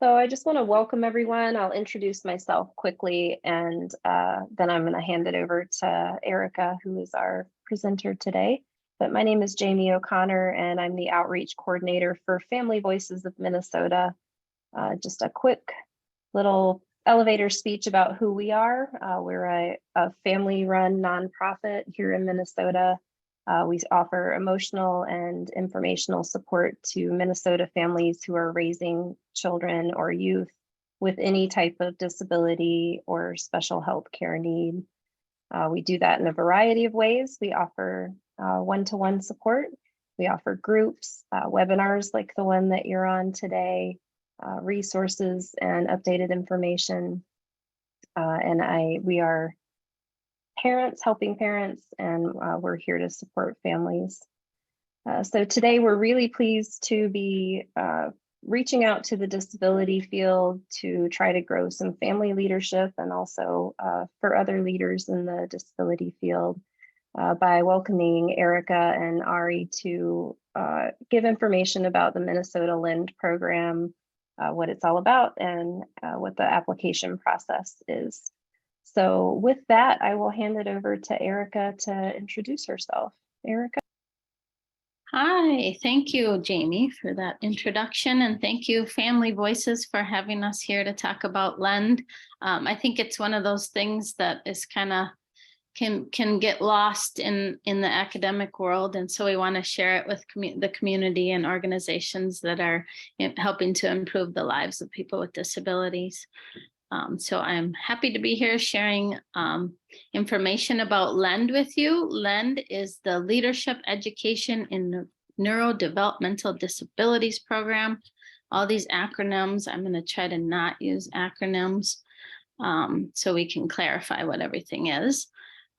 So I just want to welcome everyone. I'll introduce myself quickly, and then I'm going to hand it over to Erika, who is our presenter today. But my name is Jamie O'Connor, and I'm the Outreach Coordinator for Family Voices of Minnesota. Just a quick little elevator speech about who we are. We're a family-run nonprofit here in Minnesota. We offer emotional and informational support to Minnesota families who are raising children or youth with any type of disability or special health care need. We do that in a variety of ways. We offer one-to-one support. We offer groups, webinars like the one that you're on today, resources and updated information. We are parents helping parents, and we're here to support families. So today we're really pleased to be reaching out to the disability field to try to grow some family leadership and also for other leaders in the disability field by welcoming Erika and Ari to give information about the Minnesota LEND program, what it's all about, and what the application process is. So with that, I will hand it over to Erika to introduce herself. Erika. Hi, thank you, Jamie, for that introduction, and thank you, Family Voices, for having us here to talk about LEND. I think it's one of those things that is kind of can get lost in the academic world, and so we want to share it with the community and organizations that are helping to improve the lives of people with disabilities. So I'm happy to be here sharing information about LEND with you. LEND is the Leadership Education in Neurodevelopmental Disabilities Program. All these acronyms, I'm going to try to not use acronyms so we can clarify what everything is.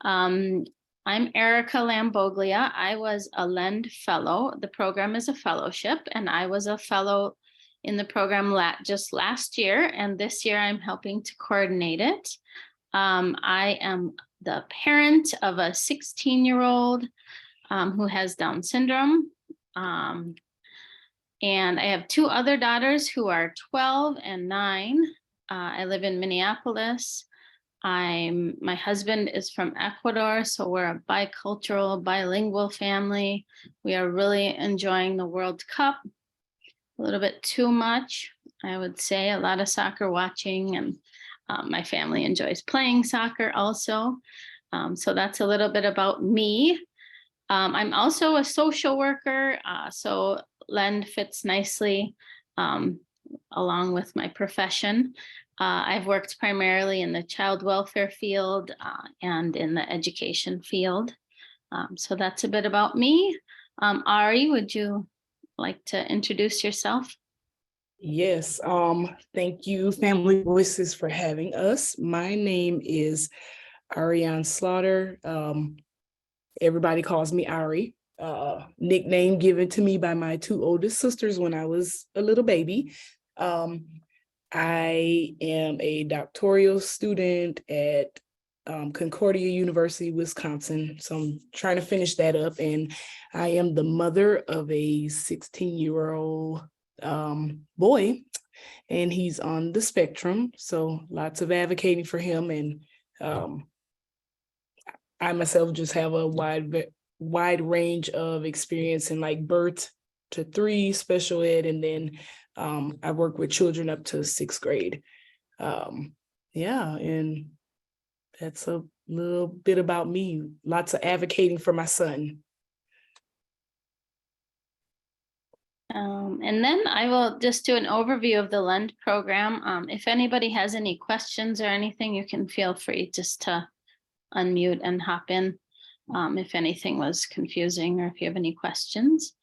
I'm Erika Lamboglia. I was a LEND fellow. The program is a fellowship, and I was a fellow in the program just last year, and this year I'm helping to coordinate it. I am the parent of a 16-year-old who has Down syndrome. And I have two other daughters who are 12 and 9. I live in Minneapolis. My husband is from Ecuador, so we're a bicultural, bilingual family. We are really enjoying the World Cup. A little bit too much, I would say. A lot of soccer watching, and my family enjoys playing soccer also. So that's a little bit about me. I'm also a social worker, so LEND fits nicely along with my profession. I've worked primarily in the child welfare field and in the education field. So that's a bit about me. Ari, would you like to introduce yourself? Yes, thank you, Family Voices, for having us. My name is Ariane Slaughter. Everybody calls me Ari, nickname given to me by my two oldest sisters when I was a little baby. I am a doctoral student at Concordia University, Wisconsin. So I'm trying to finish that up. And I am the mother of a 16-year-old boy, and he's on the spectrum. So lots of advocating for him. And I myself just have a wide range of experience in like birth to 3, special ed, and then I work with children up to 6th grade. Yeah, and that's a little bit about me. Lots of advocating for my son. And then I will just do an overview of the LEND program. If anybody has any questions or anything, you can feel free just to unmute and hop in if anything was confusing or if you have any questions.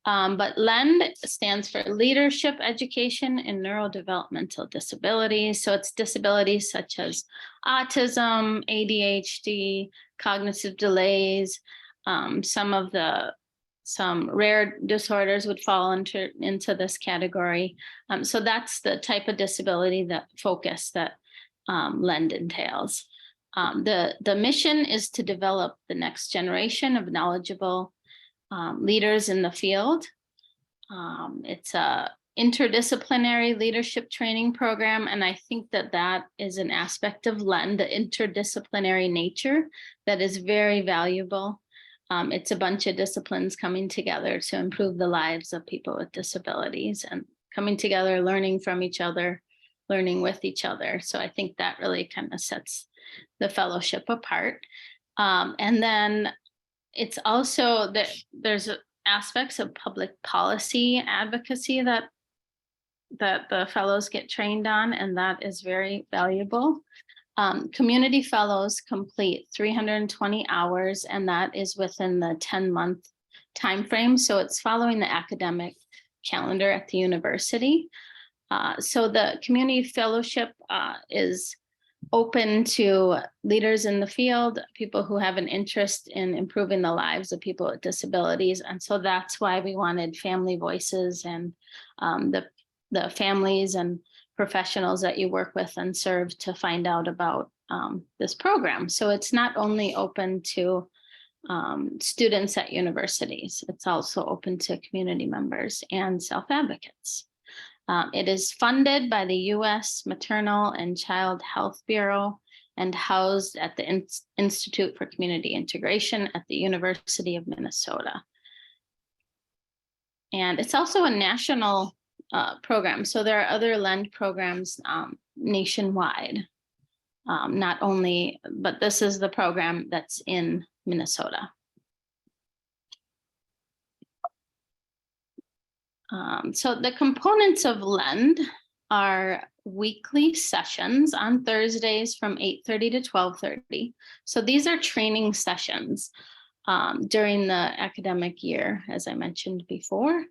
But LEND stands for Leadership Education in Neurodevelopmental Disabilities. So it's disabilities such as autism, ADHD, cognitive delays. Some rare disorders would fall into this category. So that's the type of disability focus that LEND entails. The mission is to develop the next generation of knowledgeable leaders in the field. It's a interdisciplinary leadership training program. And I think that that is an aspect of LEND, the interdisciplinary nature, that is very valuable. It's a bunch of disciplines coming together to improve the lives of people with disabilities and coming together, learning from each other, learning with each other. So I think that really kind of sets the fellowship apart. And then it's also that there's aspects of public policy advocacy that the fellows get trained on, and that is very valuable. Community fellows complete 320 hours, and that is within the 10-month time frame. So it's following the academic calendar at the university. So the community fellowship is open to leaders in the field, people who have an interest in improving the lives of people with disabilities. And so that's why we wanted family voices and the families and professionals that you work with and serve to find out about this program. So it's not only open to students at universities, it's also open to community members and self-advocates. It is funded by the U.S. Maternal and Child Health Bureau and housed at the Institute for Community Integration at the University of Minnesota. And it's also a national program. So there are other LEND programs nationwide, not only, but this is the program that's in Minnesota. So the components of LEND are weekly sessions on Thursdays from 8:30 to 12:30. So these are training sessions during the academic year, as I mentioned before.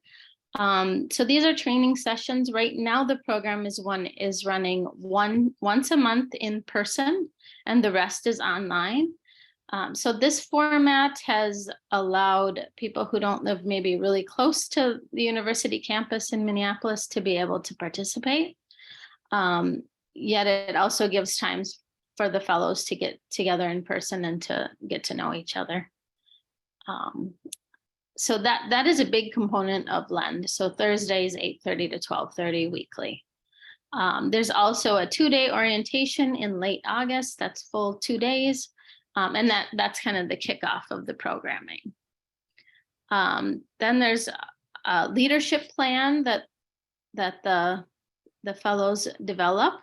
So these are training sessions. Right now, the program is running once a month in person, and the rest is online. So this format has allowed people who don't live maybe really close to the university campus in Minneapolis to be able to participate. Yet it also gives times for the fellows to get together in person and to get to know each other. So that is a big component of LEND. So Thursdays, 8:30 to 12:30 weekly. There's also a 2-day orientation in late August. That's full 2 days. And that's kind of the kickoff of the programming. Then there's a leadership plan that the fellows develop,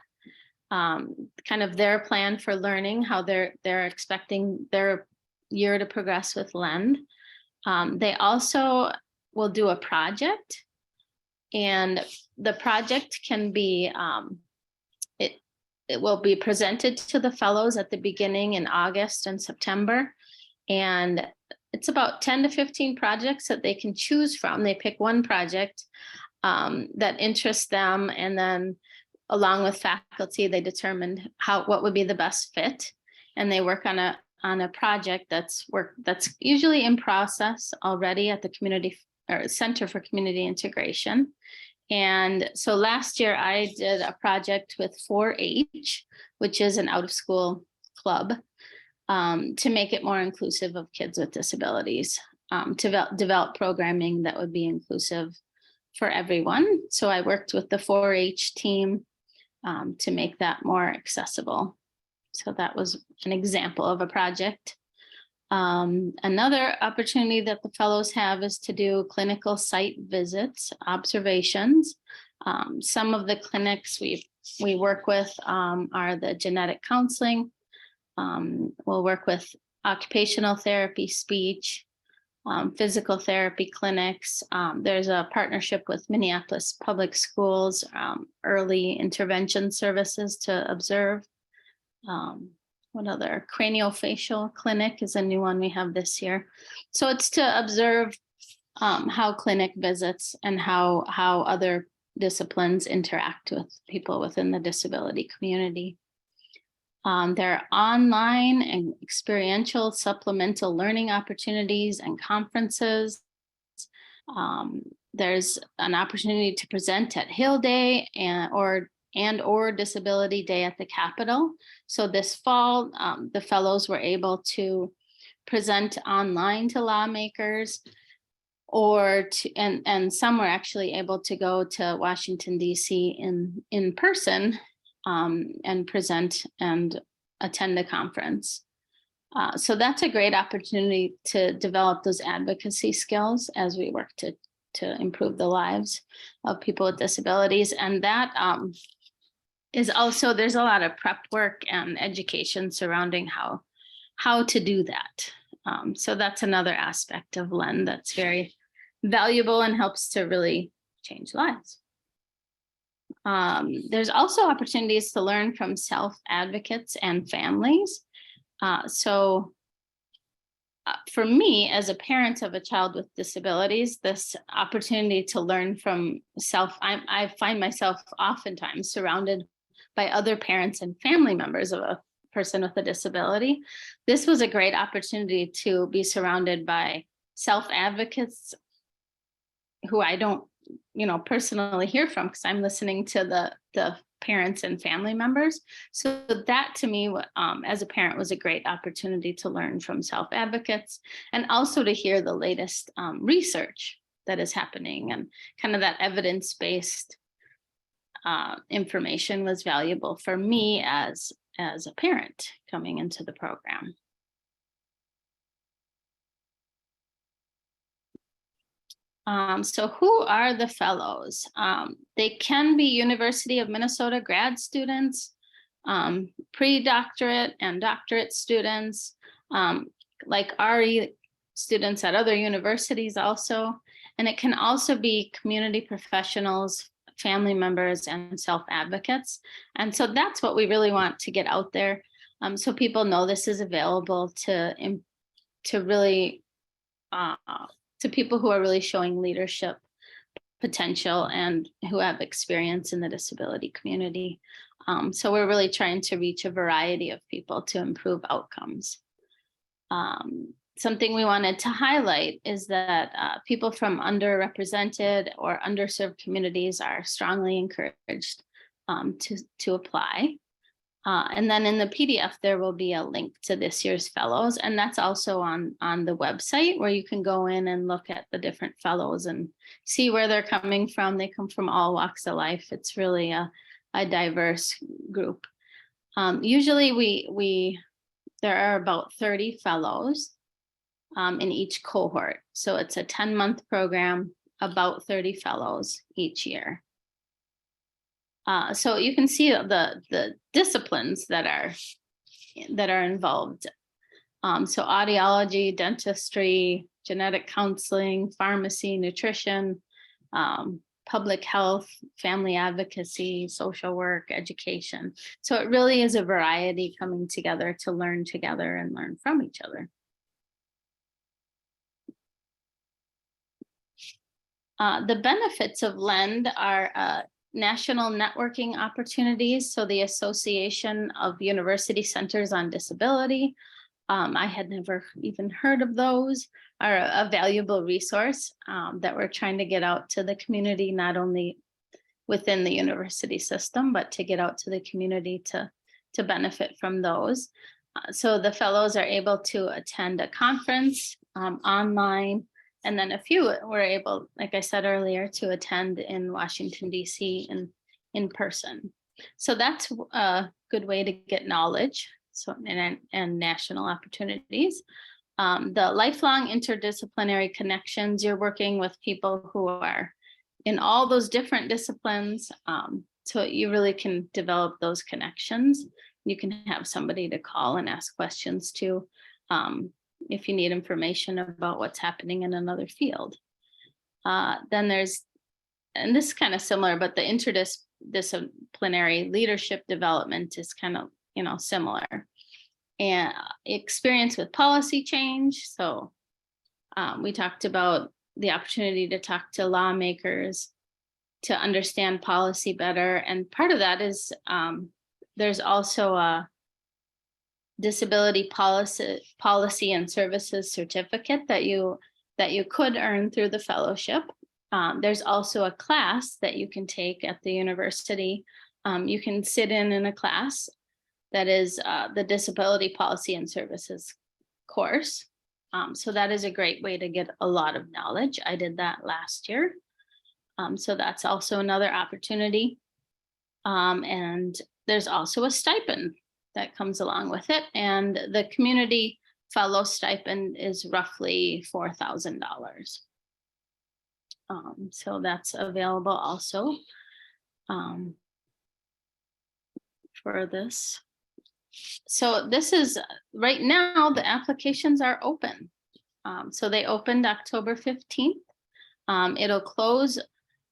kind of their plan for learning, how they're expecting their year to progress with LEND. They also will do a project, and the project can be it will be presented to the fellows at the beginning in August and September. And it's about 10 to 15 projects that they can choose from. They pick one project that interests them, and then along with faculty, they determined what would be the best fit. And they work on a project that's usually in process already at the community or Center for Community Integration. And so last year I did a project with 4-H, which is an out-of-school club, to make it more inclusive of kids with disabilities, to develop programming that would be inclusive for everyone. So I worked with the 4-H team to make that more accessible. So that was an example of a project. Another opportunity that the fellows have is to do clinical site visits, observations. Some of the clinics we work with are the genetic counseling. We'll work with occupational therapy, speech, physical therapy clinics. There's a partnership with Minneapolis Public Schools, early intervention services to observe. What other? Craniofacial clinic is a new one we have this year. So it's to observe how clinic visits and how other disciplines interact with people within the disability community. There are online and experiential supplemental learning opportunities and conferences. There's an opportunity to present at Hill Day or Disability Day at the Capitol. So this fall, the fellows were able to present online to lawmakers and some were actually able to go to Washington, D.C. in person and present and attend a conference. So that's a great opportunity to develop those advocacy skills as we work to improve the lives of people with disabilities. And that is also, there's a lot of prep work and education surrounding how to do that. So that's another aspect of LEND that's very valuable and helps to really change lives. There's also opportunities to learn from self-advocates and families. For me, as a parent of a child with disabilities, this opportunity to learn from I find myself oftentimes surrounded by other parents and family members of a person with a disability. This was a great opportunity to be surrounded by self-advocates who I don't, personally hear from, because I'm listening to the parents and family members. So that to me, as a parent, was a great opportunity to learn from self-advocates and also to hear the latest research that is happening, and kind of that evidence-based information was valuable for me as a parent coming into the program. So who are the fellows? They can be University of Minnesota grad students, pre-doctorate and doctorate students, like RE students at other universities also. And it can also be community professionals, family members, and self-advocates. And so that's what we really want to get out there, so people know this is available to really to people who are really showing leadership potential and who have experience in the disability community. So we're really trying to reach a variety of people to improve outcomes. Something we wanted to highlight is that people from underrepresented or underserved communities are strongly encouraged to apply. And then in the PDF, there will be a link to this year's fellows, and that's also on the website, where you can go in and look at the different fellows and see where they're coming from. They come from all walks of life. It's really a diverse group. Usually there are about 30 fellows in each cohort. So it's a 10-month program, about 30 fellows each year. So you can see the disciplines that are involved. So audiology, dentistry, genetic counseling, pharmacy, nutrition, public health, family advocacy, social work, education. So it really is a variety coming together to learn together and learn from each other. The benefits of LEND are national networking opportunities. So the Association of University Centers on Disability, I had never even heard of those, are a valuable resource that we're trying to get out to the community, not only within the university system, but to get out to the community to benefit from those. So the fellows are able to attend a conference online, and then a few were able, like I said earlier, to attend in Washington, D.C. in person. So that's a good way to get knowledge, and national opportunities. The lifelong interdisciplinary connections, you're working with people who are in all those different disciplines. So you really can develop those connections. You can have somebody to call and ask questions to, if you need information about what's happening in another field. Then there's, and this is kind of similar, but the interdisciplinary leadership development is kind of, similar. And experience with policy change. So we talked about the opportunity to talk to lawmakers, to understand policy better. And part of that is there's also a disability policy and services certificate that you could earn through the fellowship. There's also a class that you can take at the university. You can sit in a class that is the disability policy and services course. So that is a great way to get a lot of knowledge. I did that last year. So that's also another opportunity. And there's also a stipend that comes along with it. And the community fellow stipend is roughly $4,000. So that's available also for this. So this is right now, the applications are open. So they opened October 15th. It'll close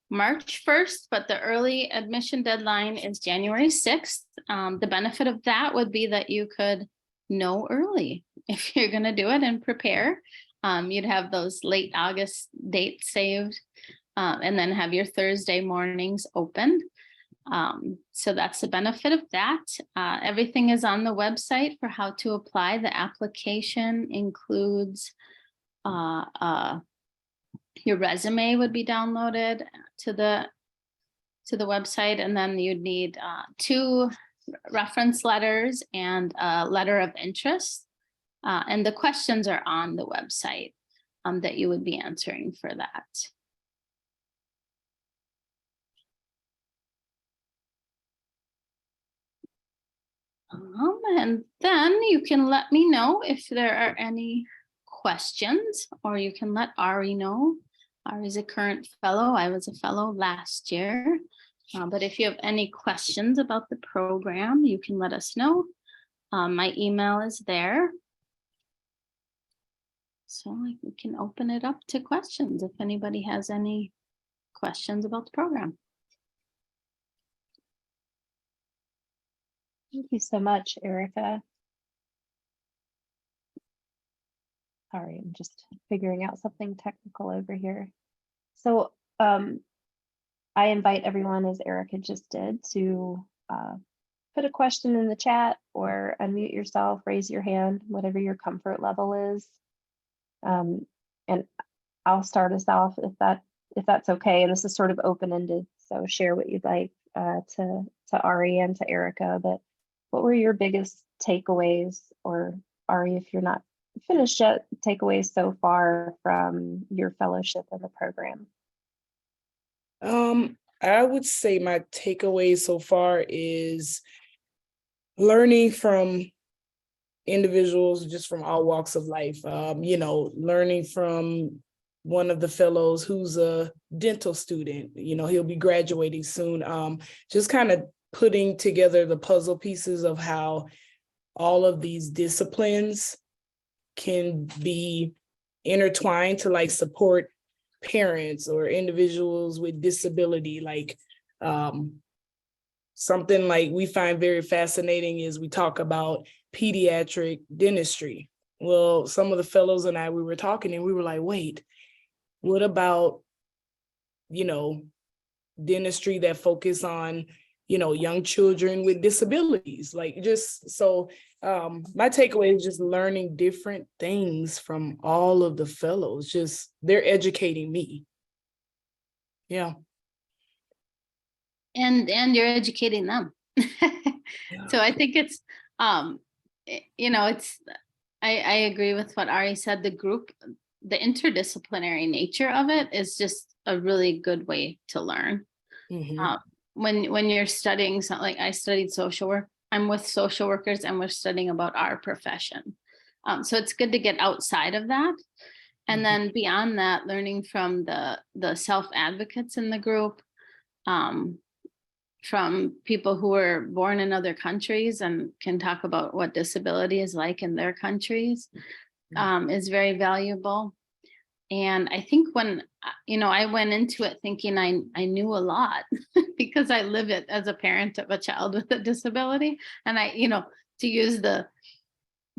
March 1st, but the early admission deadline is January 6th. The benefit of that would be that you could know early if you're going to do it and prepare. You'd have those late August dates saved and then have your Thursday mornings open. So that's the benefit of that. Everything is on the website for how to apply. The application includes your resume would be downloaded to the website, and then you'd need 2 reference letters and a letter of interest. And the questions are on the website that you would be answering for that. And then you can let me know if there are any questions, or you can let Ari know. Ari's a current fellow. I was a fellow last year. But if you have any questions about the program, you can let us know. My email is there. So we can open it up to questions if anybody has any questions about the program. Thank you so much, Erika. Sorry, I'm just figuring out something technical over here. So I invite everyone, as Erika just did, to put a question in the chat or unmute yourself, raise your hand, whatever your comfort level is. And I'll start us off if that's okay. And this is sort of open-ended, so share what you'd like to Ari and to Erika. But what were your biggest takeaways, or Ari, if you're not finished yet, takeaways so far from your fellowship in the program? I would say my takeaway so far is learning from individuals just from all walks of life. Learning from one of the fellows who's a dental student, he'll be graduating soon. Just kind of putting together the puzzle pieces of how all of these disciplines can be intertwined to like support parents or individuals with disability. Like something like we find very fascinating is we talk about pediatric dentistry. Well, some of the fellows and we were talking and we were like, wait, what about, dentistry that focus on, young children with disabilities? Like, just so my takeaway is just learning different things from all of the fellows. Just they're educating me. Yeah. And you're educating them. So I think it's I agree with what Ari said. The interdisciplinary nature of it is just a really good way to learn. Mm-hmm. When you're studying something, like I studied social work, I'm with social workers and we're studying about our profession. So it's good to get outside of that. And then beyond that, learning from the self-advocates in the group, from people who were born in other countries and can talk about what disability is like in their countries, is very valuable. And I think when, I went into it thinking I knew a lot because I live it as a parent of a child with a disability. And to use the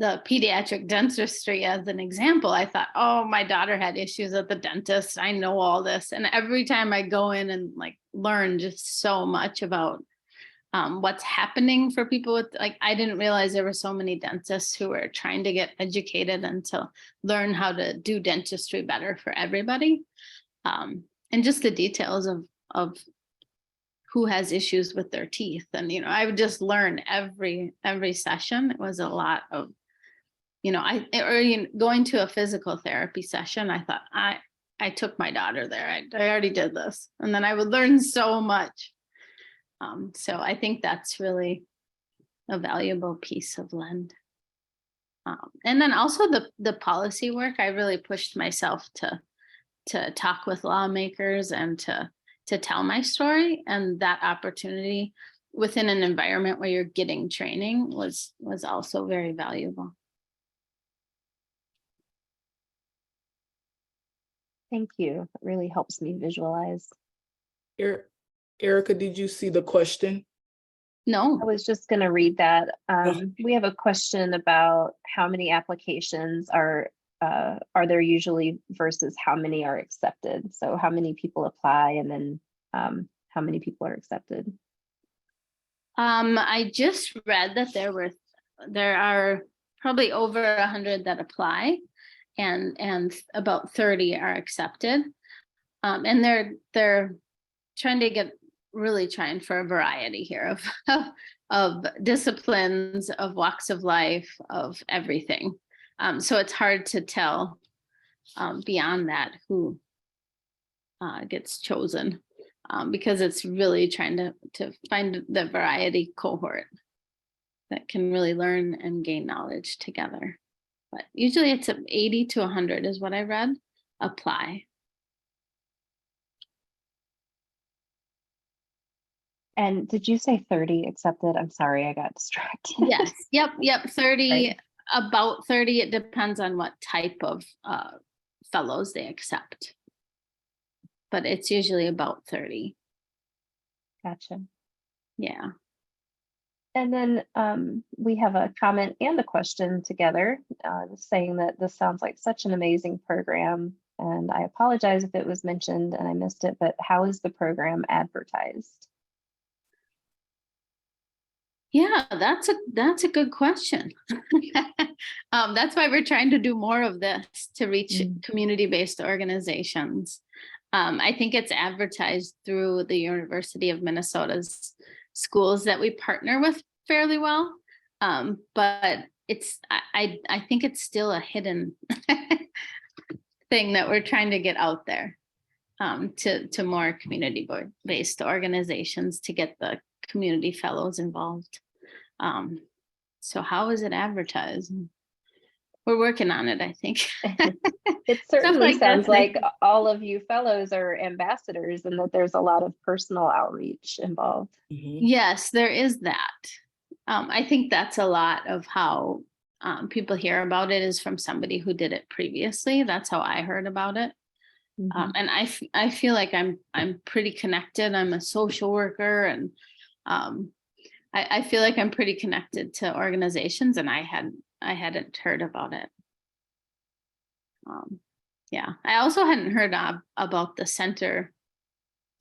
pediatric dentistry as an example, I thought, oh, my daughter had issues at the dentist. I know all this. And every time I go in and learn just so much about what's happening for people with, I didn't realize there were so many dentists who were trying to get educated and to learn how to do dentistry better for everybody. And just the details of who has issues with their teeth. And, I would just learn every session. It was a lot of, going to a physical therapy session, I thought I took my daughter there. I already did this, and then I would learn so much. So I think that's really a valuable piece of LEND. And then also the policy work, I really pushed myself to talk with lawmakers and to tell my story, and that opportunity within an environment where you're getting training was also very valuable. Thank you. It really helps me visualize. Erika, did you see the question? No. I was just going to read that. We have a question about how many applications are there usually versus how many are accepted. So how many people apply, and then how many people are accepted? I just read that there are probably over 100 that apply, and about 30 are accepted. And they're really trying for a variety here of disciplines, of walks of life, of everything. So it's hard to tell beyond that who gets chosen, because it's really trying to find the variety cohort that can really learn and gain knowledge together. But usually it's 80 to 100 is what I read apply. And did you say 30 accepted? I'm sorry, I got distracted. Yes. Yep. 30, Right. About 30. It depends on what type of fellows they accept, but it's usually about 30. Gotcha. Yeah. And then we have a comment and a question together saying that this sounds like such an amazing program. And I apologize if it was mentioned and I missed it, but how is the program advertised? Yeah, that's a good question. That's why we're trying to do more of this to reach community-based organizations. I think it's advertised through the University of Minnesota's schools that we partner with fairly well. But I think it's still a hidden thing that we're trying to get out there to more community-based organizations to get the community fellows involved. So how is it advertised? We're working on it, I think. It certainly sounds like like all of you fellows are ambassadors and that there's a lot of personal outreach involved. Yes, there is that. I think that's a lot of how people hear about it is from somebody who did it previously. That's how I heard about it. And I feel like I'm pretty connected. I'm a social worker, and I feel like I'm pretty connected to organizations, and I hadn't heard about it. Yeah, I also hadn't heard about the Center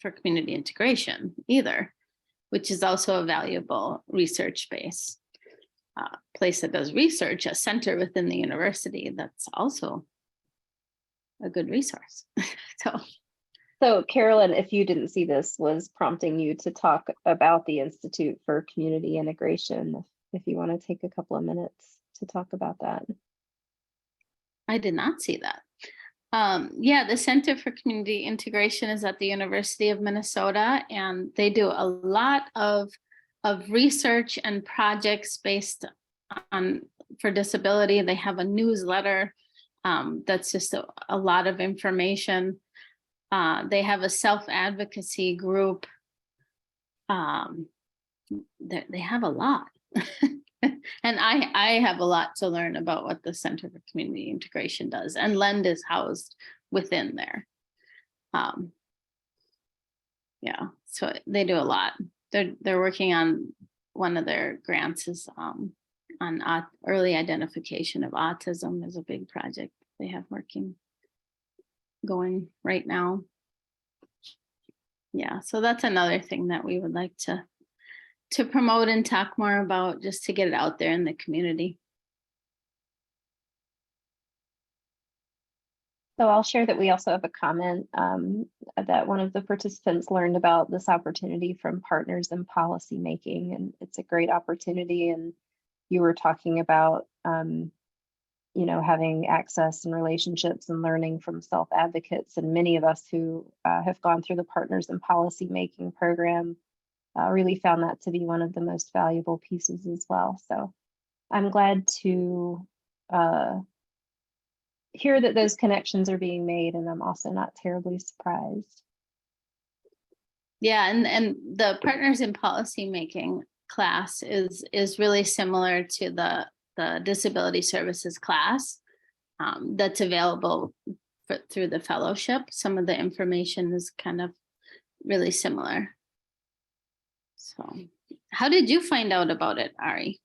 for Community Integration either, which is also a valuable research base place that does research, a center within the university that's also a good resource. So Carolyn, if you didn't see this, was prompting you to talk about the Institute for Community Integration, if you want to take a couple of minutes to talk about that. I did not see that. Yeah, the Center for Community Integration is at the University of Minnesota, and they do a lot of research and projects based on for disability. They have a newsletter that's just a lot of information. They have a self-advocacy group. They have a lot. And I have a lot to learn about what the Center for Community Integration does, and LEND is housed within there. Yeah, so they do a lot. They're working on one of their grants is on early identification of autism is a big project they have going right now. Yeah, so that's another thing that we would like to promote and talk more about, just to get it out there in the community. So I'll share that we also have a comment that one of the participants learned about this opportunity from Partners in Policymaking, and it's a great opportunity. And you were talking about having access and relationships and learning from self-advocates, and many of us who have gone through the Partners in Policy Making program really found that to be one of the most valuable pieces as well. So I'm glad to hear that those connections are being made, and I'm also not terribly surprised. Yeah, and the Partners in Policy Making class is really similar to the Disability Services class that's available through the fellowship. Some of the information is kind of really similar. So how did you find out about it, Ari?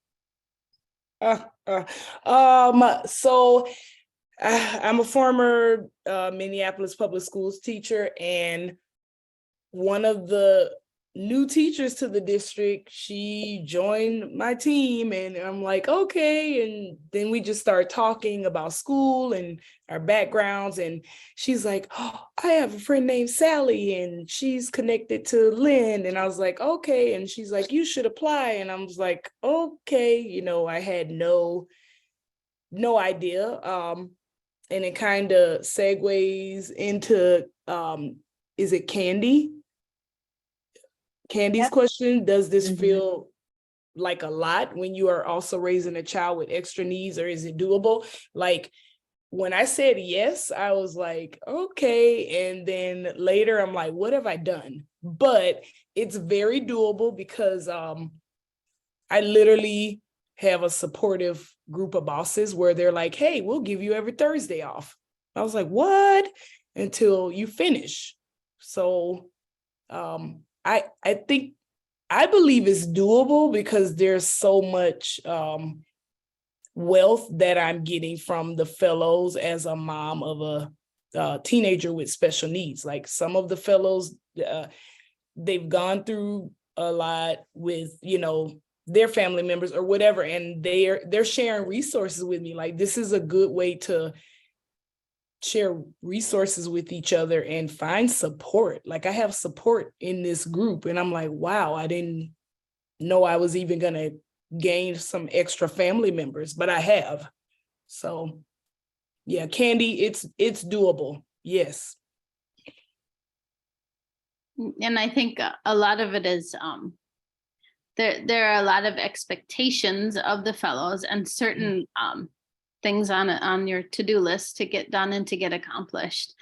So I'm a former Minneapolis public schools teacher, and one of the new teachers to the district, she joined my team, and I'm like, okay. And then we just start talking about school and our backgrounds. And she's like, oh, I have a friend named Sally, and she's connected to Lynn. And I was like, okay. And she's like, you should apply. And I was like, okay. I had no idea. And it kind of segues into, is it Candy's Yep. question? Does this feel like a lot when you are also raising a child with extra needs, or is it doable? Like, when I said yes, I was like, okay. And then later I'm like, what have I done? But it's very doable because I literally have a supportive group of bosses where they're like, hey, we'll give you every Thursday off. I was like, what? Until you finish. So I believe it's doable because there's so much wealth that I'm getting from the fellows as a mom of a teenager with special needs. Like, some of the fellows, they've gone through a lot with, their family members or whatever, and they're sharing resources with me. Like, this is a good way to share resources with each other and find support. Like, I have support in this group, and I'm like, wow, I didn't know I was even gonna gain some extra family members, but I have. So yeah, Candy, it's doable. Yes. And I think a lot of it is there are a lot of expectations of the fellows and certain things on your to-do list to get done and to get accomplished,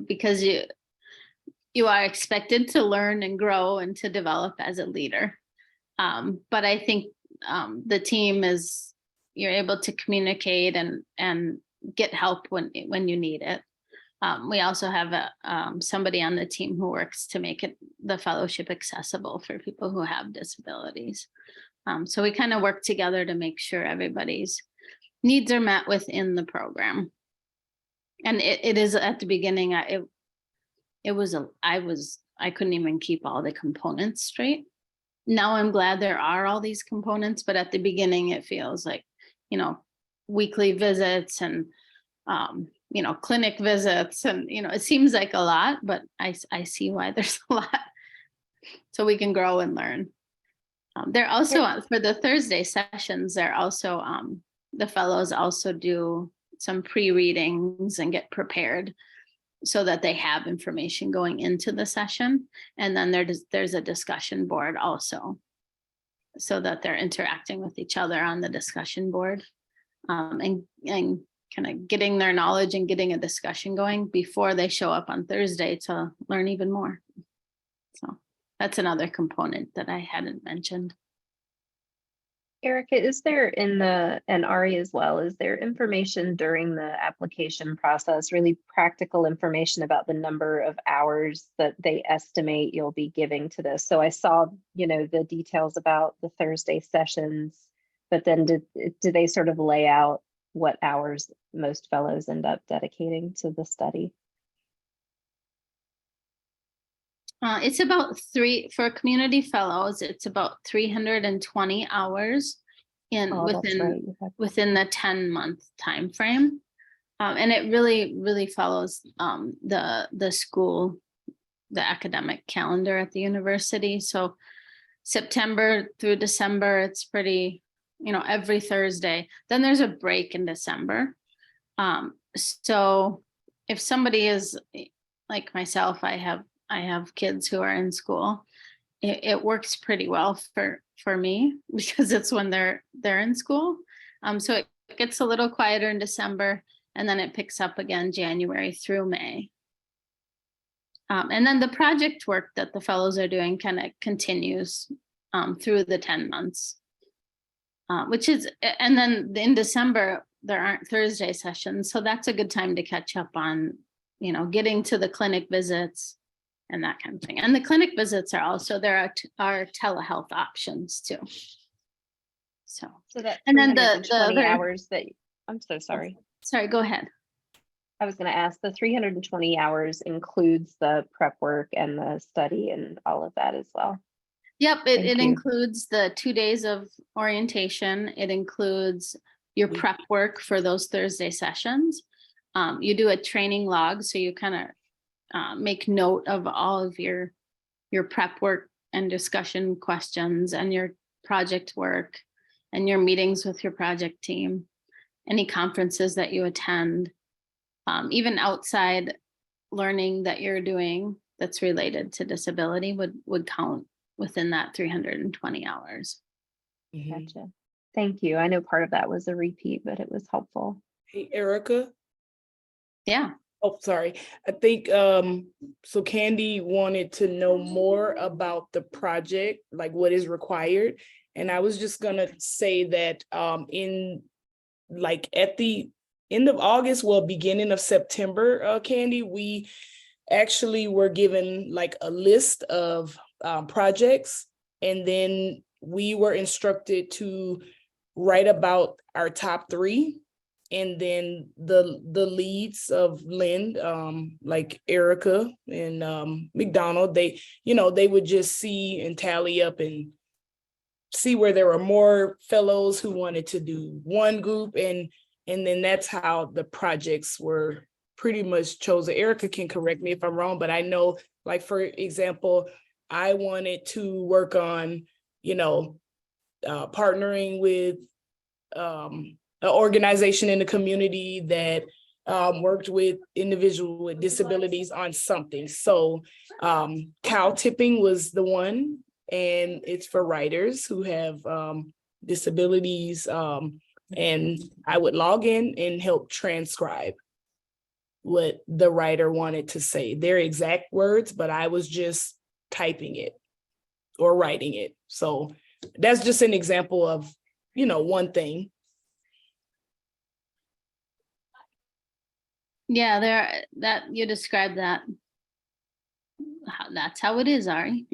because you are expected to learn and grow and to develop as a leader. But I think the team you're able to communicate and get help when you need it. We also have somebody on the team who works to make the fellowship accessible for people who have disabilities. So we kind of work together to make sure everybody's needs are met within the program. And it is at the beginning, I couldn't even keep all the components straight. Now I'm glad there are all these components, but at the beginning it feels like, weekly visits and clinic visits, and it seems like a lot, but I see why there's a lot, so we can grow and learn. They're also, for the Thursday sessions, they're also the fellows also do some pre-readings and get prepared so that they have information going into the session. And then there's a discussion board also, so that they're interacting with each other on the discussion board, and kind of getting their knowledge and getting a discussion going before they show up on Thursday to learn even more. So that's another component that I hadn't mentioned. Erika, is there and Ari as well, is there information during the application process, really practical information about the number of hours that they estimate you'll be giving to this? So I saw, the details about the Thursday sessions, but then do they sort of lay out what hours most fellows end up dedicating to the study? It's about for community fellows, it's about 320 hours within the 10-month time frame. And it really follows the school, the academic calendar at the university. So September through December, it's pretty every Thursday. Then there's a break in December. So if somebody is like myself, I have kids who are in school. It works pretty well for me because it's when they're in school. So it gets a little quieter in December, and then it picks up again January through May. And then the project work that the fellows are doing kind of continues through the 10 months, and then in December, there aren't Thursday sessions. So that's a good time to catch up on, getting to the clinic visits and that kind of thing. And the clinic visits are also, there are telehealth options too. So that, and then the the other hours that, I'm so sorry. Sorry, go ahead. I was going to ask, the 320 hours includes the prep work and the study and all of that as well. Yep, it Thank you. includes the 2 days of orientation. It includes your prep work for those Thursday sessions. You do a training log, so you kind of make note of all of your prep work and discussion questions and your project work and your meetings with your project team, any conferences that you attend, even outside learning that you're doing that's related to disability would count within that 320 hours. Gotcha. Thank you. I know part of that was a repeat, but it was helpful. Hey, Erika. Yeah. Oh, sorry. I think so Candy wanted to know more about the project, like what is required. And I was just gonna say that at the end of August, well, beginning of September, Candy, we actually were given like a list of projects, and then we were instructed to write about our top 3. And then the leads of LEND, like Erika and McDonald, they would just see and tally up and see where there were more fellows who wanted to do one group, and then that's how the projects were pretty much chosen. Erika can correct me if I'm wrong, but I know, like, for example, I wanted to work on, partnering with an organization in the community that worked with individuals with disabilities on something. So cow tipping was the one, and it's for writers who have disabilities. And I would log in and help transcribe what the writer wanted to say, their exact words, but I was just typing it or writing it. So that's just an example of, one thing. Yeah, that you described that. That's how it is, Ari.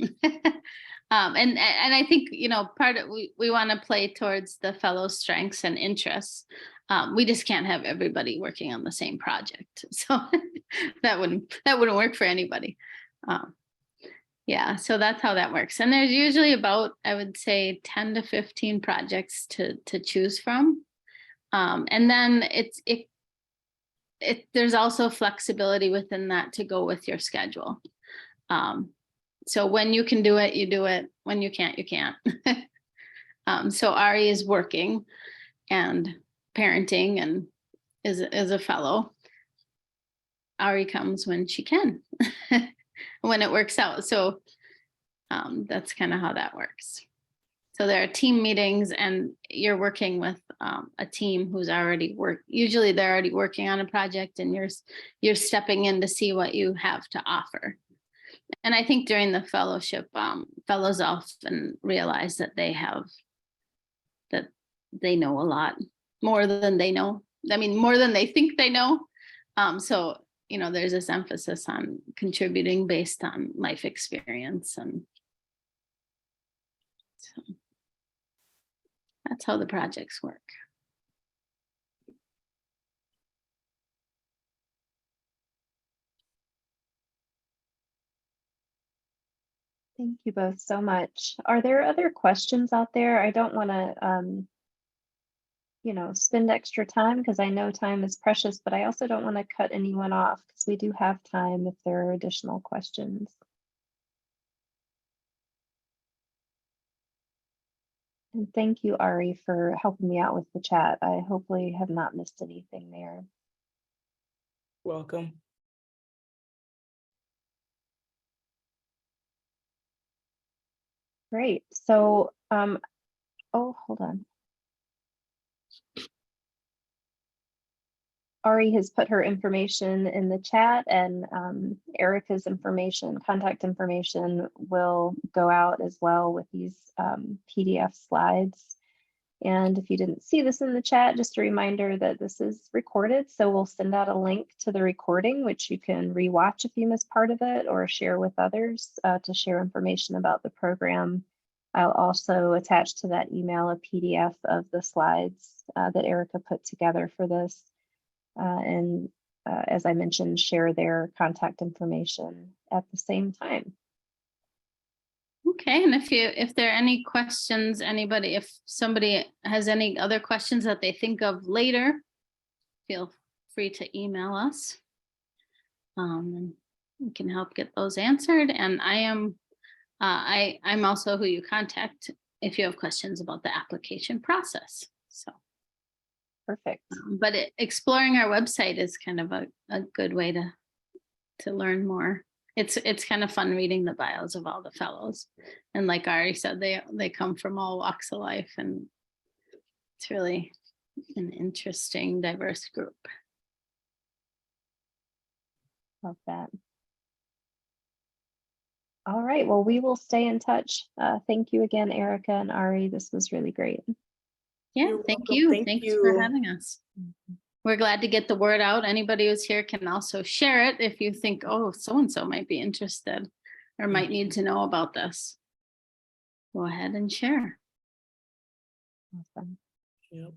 And I think, part of we want to play towards the fellow strengths and interests. We just can't have everybody working on the same project. So that wouldn't work for anybody. Yeah, so that's how that works. And there's usually about, I would say, 10 to 15 projects to choose from. And then there's also flexibility within that to go with your schedule. So when you can do it, you do it. When you can't, you can't. So Ari is working and parenting and is a fellow. Ari comes when she can, when it works out. So that's kind of how that works. So there are team meetings, and you're working with a team who's already usually they're already working on a project, and you're stepping in to see what you have to offer. And I think during the fellowship, fellows often realize that they know a lot more than they know. I mean, more than they think they know. So, there's this emphasis on contributing based on life experience. And so that's how the projects work. Thank you both so much. Are there other questions out there? I don't want to, spend extra time because I know time is precious, but I also don't want to cut anyone off because we do have time if there are additional questions. And thank you, Ari, for helping me out with the chat. I hopefully have not missed anything there. Welcome. Great. So, oh, hold on. Ari has put her information in the chat, and Erika's contact information will go out as well with these PDF slides. And if you didn't see this in the chat, just a reminder that this is recorded. So we'll send out a link to the recording, which you can rewatch if you missed part of it or share with others to share information about the program. I'll also attach to that email a PDF of the slides that Erika put together for this. As I mentioned, share their contact information at the same time. Okay, and if there are any questions, if somebody has any other questions that they think of later, feel free to email us. And we can help get those answered. And I'm also who you contact if you have questions about the application process. So. Perfect. But exploring our website is kind of a good way to learn more. It's kind of fun reading the bios of all the fellows. And like Ari said, they come from all walks of life, and it's really an interesting, diverse group. Love that. All right, well, we will stay in touch. Thank you again, Erika and Ari. This was really great. Yeah, thank you. Thanks for having us. We're glad to get the word out. Anybody who's here can also share it if you think, oh, so-and-so might be interested or might need to know about this. Go ahead and share. Awesome. Yep.